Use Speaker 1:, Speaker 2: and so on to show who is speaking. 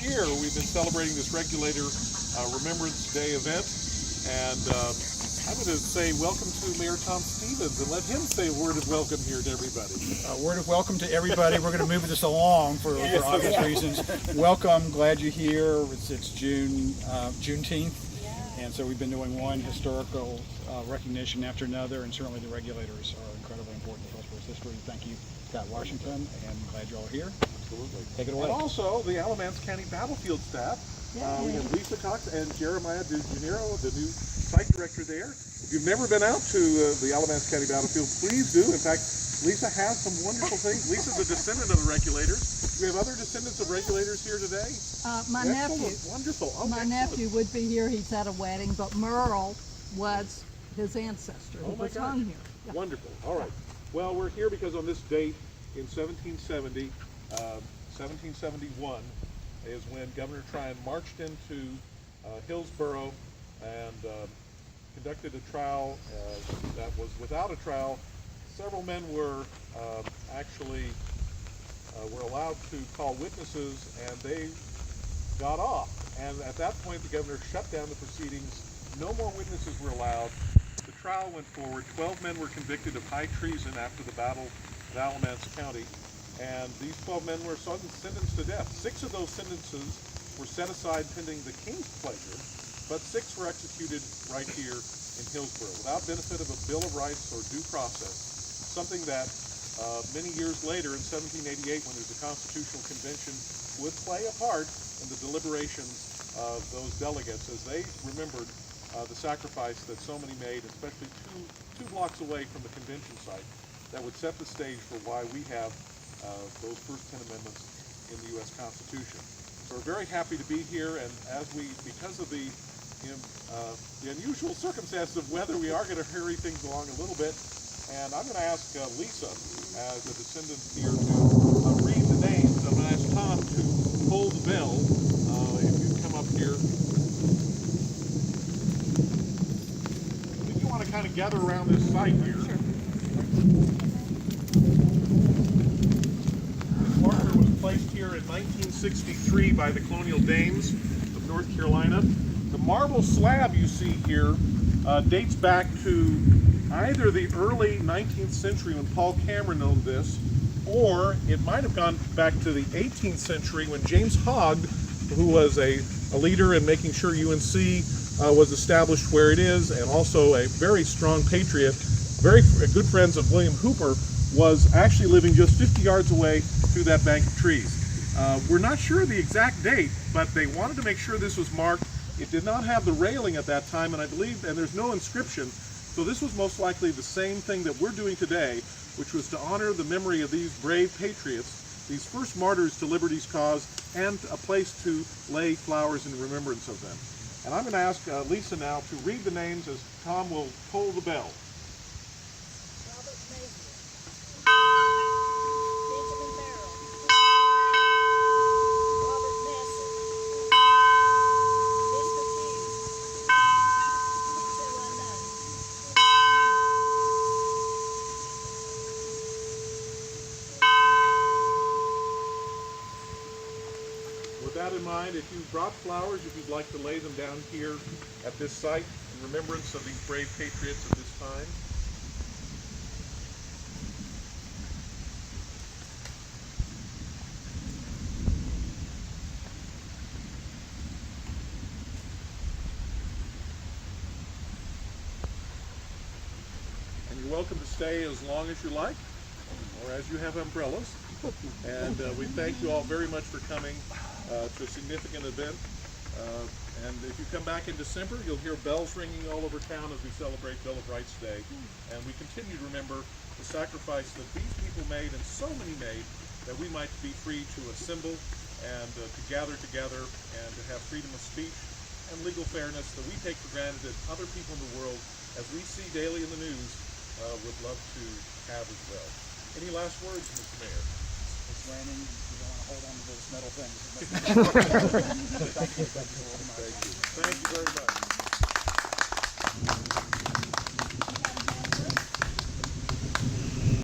Speaker 1: year we've been celebrating this Regulator Remembrance Day event, and I'm going to say welcome to Mayor Tom Stevens and let him say a word of welcome here to everybody.
Speaker 2: A word of welcome to everybody. We're going to move this along for obvious reasons. Welcome, glad you're here. It's Juneteenth, and so we've been doing one historical recognition after another, and certainly the Regulators are incredibly important to Hillsborough's history. Thank you, Scott Washington, and glad you're all here.
Speaker 1: Absolutely.
Speaker 2: Take it away.
Speaker 1: And also the Alamance County Battlefield staff. We have Lisa Cox and Jeremiah DeGenero, the new site director there. If you've never been out to the Alamance County Battlefield, please do. In fact, Lisa has some wonderful things. Lisa's a descendant of the Regulators. Do we have other descendants of Regulators here today?
Speaker 3: My nephew.
Speaker 1: Wonderful. Oh,
Speaker 3: my nephew would be here. He's at a wedding, but Merle was his ancestor who was hung here. Yeah.
Speaker 1: Wonderful. All right. Well, we're here because on this date in 1771 is when Governor Tryon marched into Hillsborough and conducted a trial that was without a trial. Several men were were allowed to call witnesses, and they got off. And at that point, the governor shut down the proceedings. No more witnesses were allowed. The trial went forward. 12 men were convicted of high treason after the Battle of Alamance County, and these 12 men were sentenced to death. 6 of those sentences were set aside pending the king's pleasure, but 6 were executed right here in Hillsborough without benefit of a Bill of Rights or due process, something that many years later in 1788, when there's a constitutional convention, would play a part in the deliberations of those delegates as they remembered the sacrifice that so many made, especially two blocks away from the convention site, that would set the stage for why we have those first 10 amendments in the U.S. Constitution. So we're very happy to be here, and because of the unusual circumstances of weather, we are going to hurry things along a little bit. And I'm going to ask Lisa, as a descendant here, to read the names. I'm going to ask Tom to hold the bell. If you come up here. If you want to kind of gather around this site here. Sure. This marker was placed here in 1963 by the colonial Danes of North Carolina. The marble slab you see here dates back to either the early 19th century when Paul Cameron owned this, or it might have gone back to the 18th century when James Hogg, who was a leader in making sure UNC was established where it is, and also a very strong patriot, very good friends of William Hooper, was actually living just 50 yards away through that bank of trees. We're not sure of the exact date, but they wanted to make sure this was marked. It did not have the railing at that time, and I believe, and there's no inscription, so this was most likely the same thing that we're doing today, which was to honor the memory of these brave patriots, these first martyrs to liberty's cause, and a place to lay flowers in remembrance of them. And I'm going to ask Lisa now to read the names as Tom will toll the bell. With that in mind, if you brought flowers, if you'd like to lay them down here at this site in remembrance of these brave patriots at this time. And you're welcome to stay as long as you like, or as you have umbrellas. And we thank you all very much for coming to a significant event. And if you come back in December, you'll hear bells ringing all over town as we celebrate Bill of Rights Day. And we continue to remember the sacrifice that these people made, and so many made, that we might be free to assemble and to gather together and to have freedom of speech and legal fairness that we take for granted that other people in the world, as we see daily in the news, would love to have as well. Any last words, Mr. Mayor?
Speaker 2: It's raining. You don't want to hold on to those metal things. Thank you.
Speaker 1: Thank you very much.